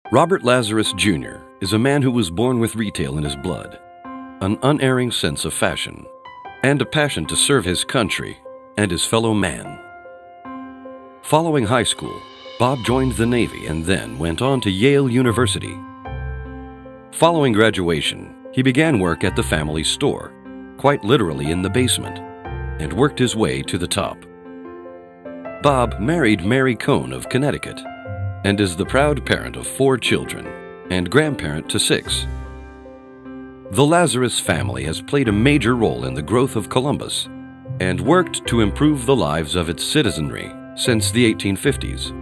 Robert Lazarus Jr. is a man who was born with retail in his blood, an unerring sense of fashion, and a passion to serve his country and his fellow man. Following high school, Bob joined the Navy and then went on to Yale University. Following graduation, he began work at the family store, quite literally in the basement, and worked his way to the top. Bob married Mary Cohn of Connecticut and is the proud parent of 4 children and grandparent to 6. The Lazarus family has played a major role in the growth of Columbus and worked to improve the lives of its citizenry since the 1850s.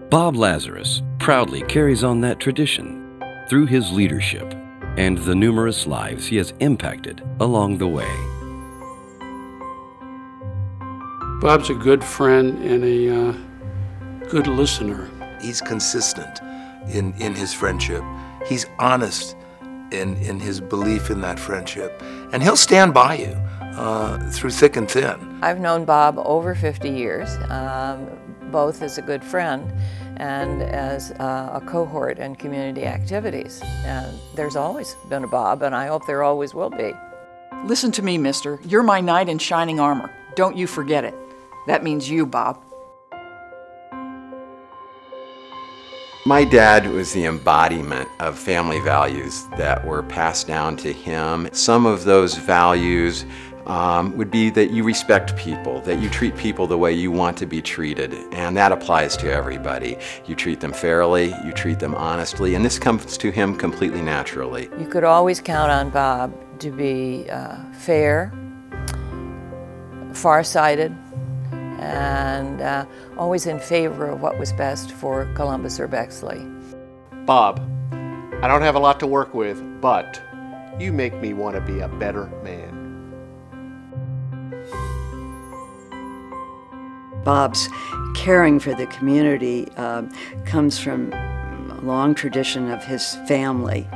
Bob Lazarus proudly carries on that tradition through his leadership and the numerous lives he has impacted along the way. Bob's a good friend and a good listener. He's consistent in his friendship. He's honest in his belief in that friendship. And he'll stand by you through thick and thin. I've known Bob over 50 years, both as a good friend and as a cohort in community activities. And there's always been a Bob, and I hope there always will be. Listen to me, mister. You're my knight in shining armor. Don't you forget it. That means you, Bob. My dad was the embodiment of family values that were passed down to him. Some of those values would be that you respect people, that you treat people the way you want to be treated, and that applies to everybody. You treat them fairly, you treat them honestly, and this comes to him completely naturally. You could always count on Bob to be fair, far-sighted, and always in favor of what was best for Columbus or Bexley. Bob, I don't have a lot to work with, but you make me want to be a better man. Bob's caring for the community comes from a long tradition of his family.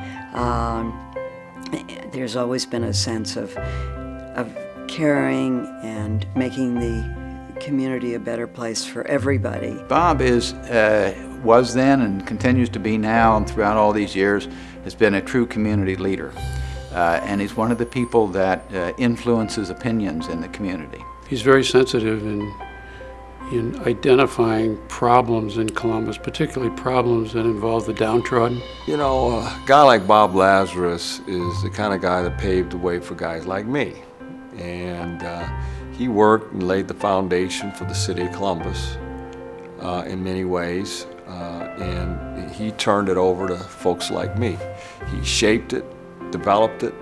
There's always been a sense of caring and making the community a better place for everybody. Bob was then and continues to be now and throughout all these years has been a true community leader. And he's one of the people that influences opinions in the community. He's very sensitive in identifying problems in Columbus, particularly problems that involve the downtrodden. You know, a guy like Bob Lazarus is the kind of guy that paved the way for guys like me. And he worked and laid the foundation for the city of Columbus in many ways, and he turned it over to folks like me. He shaped it, developed it,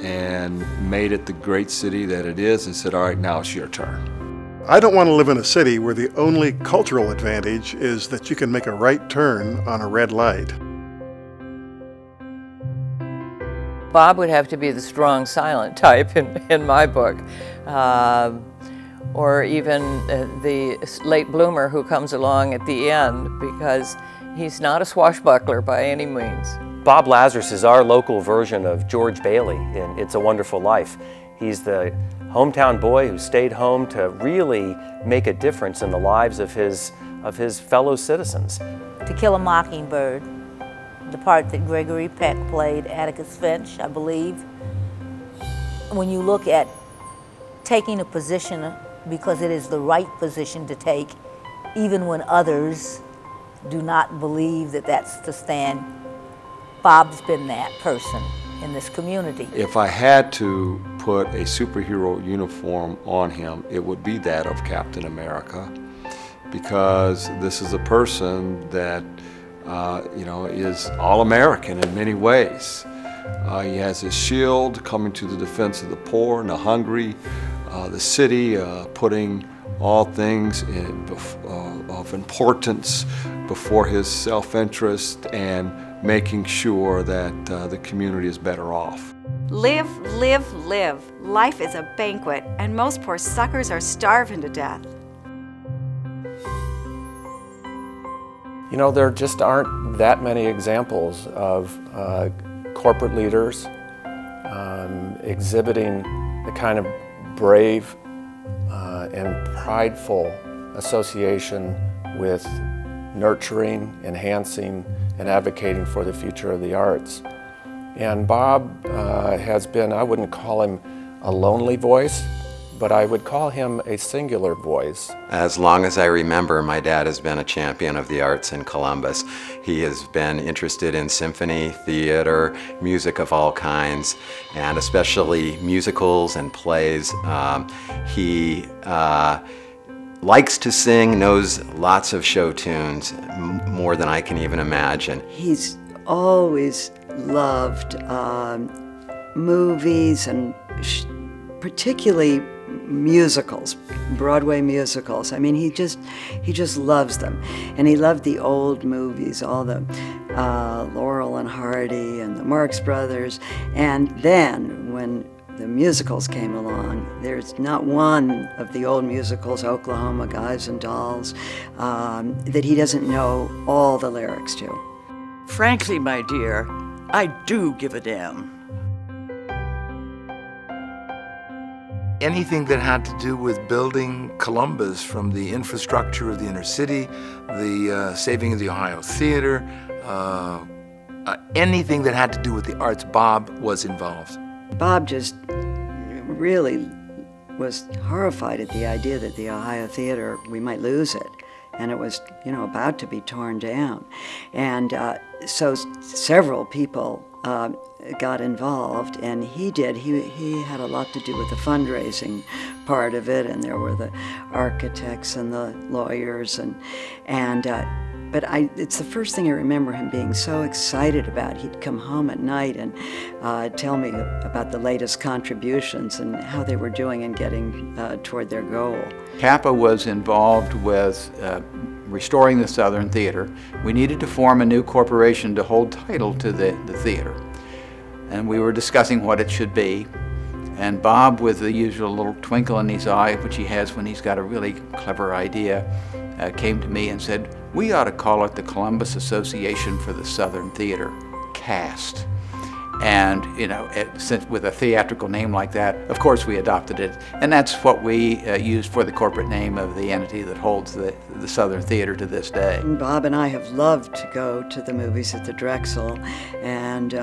and made it the great city that it is, and said, all right, now it's your turn. I don't want to live in a city where the only cultural advantage is that you can make a right turn on a red light. Bob would have to be the strong, silent type in my book, or even the late bloomer who comes along at the end, because he's not a swashbuckler by any means. Bob Lazarus is our local version of George Bailey in It's a Wonderful Life. He's the hometown boy who stayed home to really make a difference in the lives of his fellow citizens. To Kill a Mockingbird, the part that Gregory Peck played, Atticus Finch, I believe. When you look at taking a position because it is the right position to take, even when others do not believe that that's the stand, Bob's been that person in this community. If I had to put a superhero uniform on him, it would be that of Captain America, because this is a person that is all-American in many ways. He has his shield coming to the defense of the poor and the hungry, the city putting all things of importance before his self-interest and making sure that the community is better off. Live, live, live. Life is a banquet, and most poor suckers are starving to death. You know, there just aren't that many examples of corporate leaders exhibiting the kind of brave and prideful association with nurturing, enhancing, and advocating for the future of the arts. And Bob has been, I wouldn't call him a lonely voice, but I would call him a singular voice. As long as I remember, my dad has been a champion of the arts in Columbus. He has been interested in symphony, theater, music of all kinds, and especially musicals and plays. He likes to sing, knows lots of show tunes, more than I can even imagine. He's always loved movies and particularly musicals, Broadway musicals. I mean, he just loves them. And he loved the old movies, all the Laurel and Hardy and the Marx Brothers. And then when the musicals came along, there's not one of the old musicals, Oklahoma, Guys and Dolls, that he doesn't know all the lyrics to. Frankly, my dear, I do give a damn. Anything that had to do with building Columbus, from the infrastructure of the inner city, the saving of the Ohio Theater, anything that had to do with the arts, Bob was involved. Bob just really was horrified at the idea that the Ohio Theater, we might lose it. And it was, about to be torn down. And so several people got involved, and he did. He had a lot to do with the fundraising part of it, and there were the architects and the lawyers, but it's the first thing I remember him being so excited about. He'd come home at night and tell me about the latest contributions and how they were doing in getting toward their goal. Kappa was involved with restoring the Southern Theater. We needed to form a new corporation to hold title to the theater. And we were discussing what it should be. And Bob, with the usual little twinkle in his eye, which he has when he's got a really clever idea, came to me and said, we ought to call it the Columbus Association for the Southern Theater, CAST. And, with a theatrical name like that, of course we adopted it. And that's what we used for the corporate name of the entity that holds the Southern Theater to this day. Bob and I have loved to go to the movies at the Drexel, and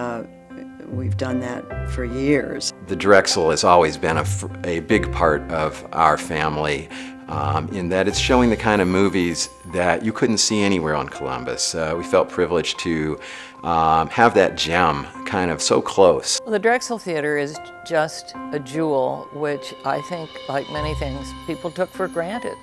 we've done that for years. The Drexel has always been a big part of our family, in that it's showing the kind of movies that you couldn't see anywhere on Columbus. We felt privileged to have that gem kind of so close. Well, the Drexel Theater is just a jewel, which I think, like many things, people took for granted.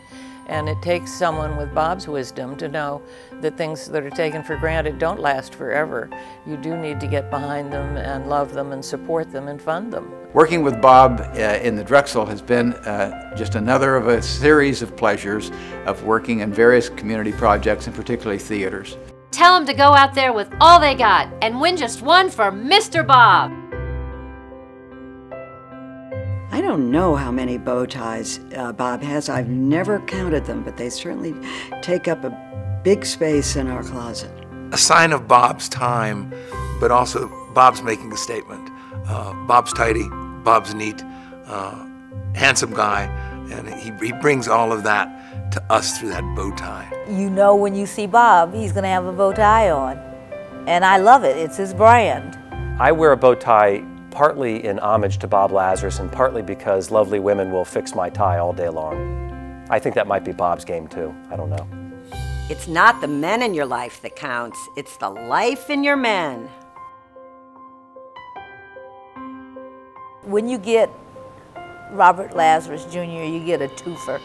And it takes someone with Bob's wisdom to know that things that are taken for granted don't last forever. You do need to get behind them and love them and support them and fund them. Working with Bob in the Drexel has been just another of a series of pleasures of working in various community projects, and particularly theaters. Tell them to go out there with all they got and win just one for Mr. Bob. I don't know how many bow ties Bob has. I've never counted them, but they certainly take up a big space in our closet. A sign of Bob's time, but also Bob's making a statement. Bob's tidy, Bob's neat, handsome guy, and he brings all of that to us through that bow tie. You know when you see Bob, he's going to have a bow tie on. And I love it. It's his brand. I wear a bow tie partly in homage to Bob Lazarus and partly because lovely women will fix my tie all day long. I think that might be Bob's game too. I don't know. It's not the men in your life that counts. It's the life in your men. When you get Robert Lazarus Jr., you get a twofer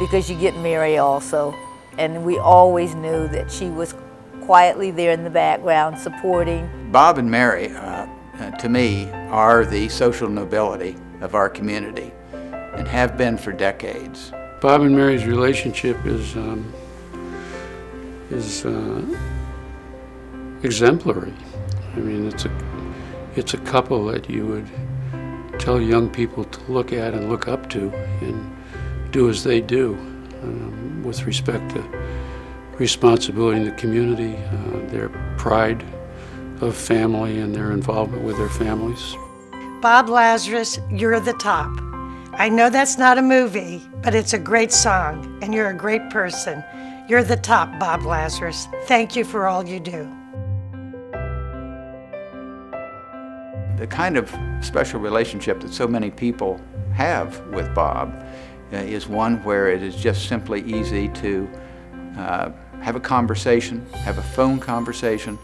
because you get Mary also. And we always knew that she was quietly there in the background supporting. Bob and Mary, to me, are the social nobility of our community and have been for decades. Bob and Mary's relationship is exemplary. I mean, it's a couple that you would tell young people to look at and look up to and do as they do with respect to responsibility in the community, their pride of family and their involvement with their families. Bob Lazarus, you're the top. I know that's not a movie, but it's a great song, and you're a great person. You're the top, Bob Lazarus. Thank you for all you do. the kind of special relationship that so many people have with Bob is one where it is just simply easy to have a conversation, have a phone conversation,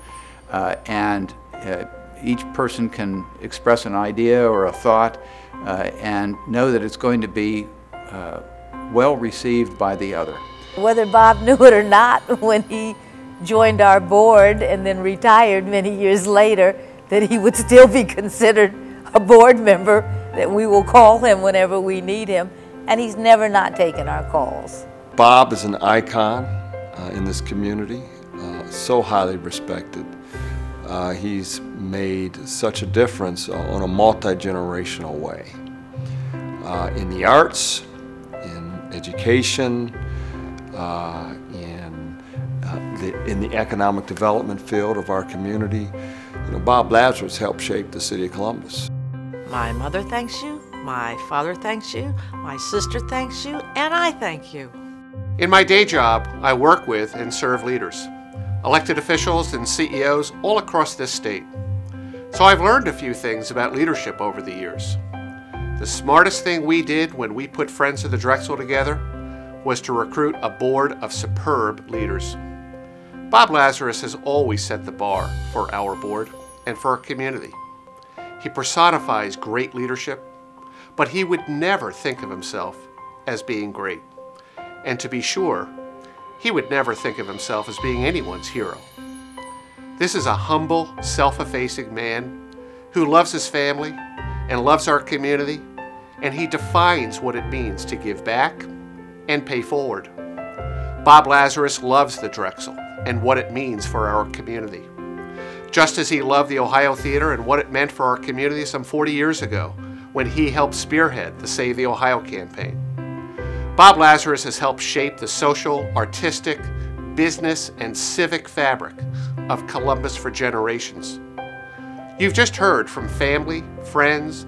and each person can express an idea or a thought and know that it's going to be well received by the other. Whether Bob knew it or not, when he joined our board and then retired many years later, that he would still be considered a board member, that we will call him whenever we need him, and he's never not taken our calls. Bob is an icon in this community, so highly respected. He's made such a difference on a multi-generational way. In the arts, in education, in the economic development field of our community. You know, Bob Lazarus helped shape the city of Columbus. My mother thanks you, my father thanks you, my sister thanks you, and I thank you. In my day job, I work with and serve leaders, elected officials and CEOs all across this state. So I've learned a few things about leadership over the years. The smartest thing we did when we put Friends of the Drexel together was to recruit a board of superb leaders. Bob Lazarus has always set the bar for our board and for our community. He personifies great leadership, but he would never think of himself as being great. And to be sure, he would never think of himself as being anyone's hero. This is a humble, self-effacing man who loves his family and loves our community, and he defines what it means to give back and pay forward. Bob Lazarus loves the Drexel and what it means for our community, just as he loved the Ohio Theater and what it meant for our community some 40 years ago when he helped spearhead the Save the Ohio campaign. Bob Lazarus has helped shape the social, artistic, business, and civic fabric of Columbus for generations. You've just heard from family, friends,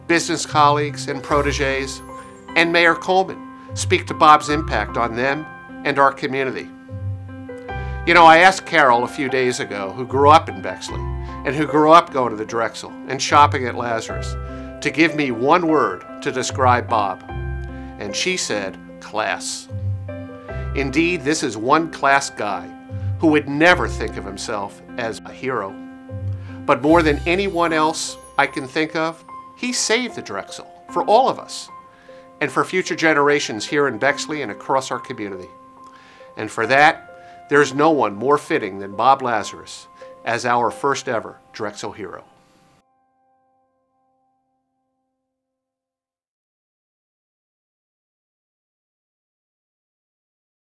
business colleagues, and proteges, and Mayor Coleman speak to Bob's impact on them and our community. You know, I asked Carol a few days ago, who grew up in Bexley and who grew up going to the Drexel and shopping at Lazarus, to give me one word to describe Bob. And she said, class. Indeed, this is one class guy who would never think of himself as a hero. But more than anyone else I can think of, he saved the Drexel for all of us and for future generations here in Bexley and across our community. And for that, there's no one more fitting than Bob Lazarus as our first ever Drexel hero.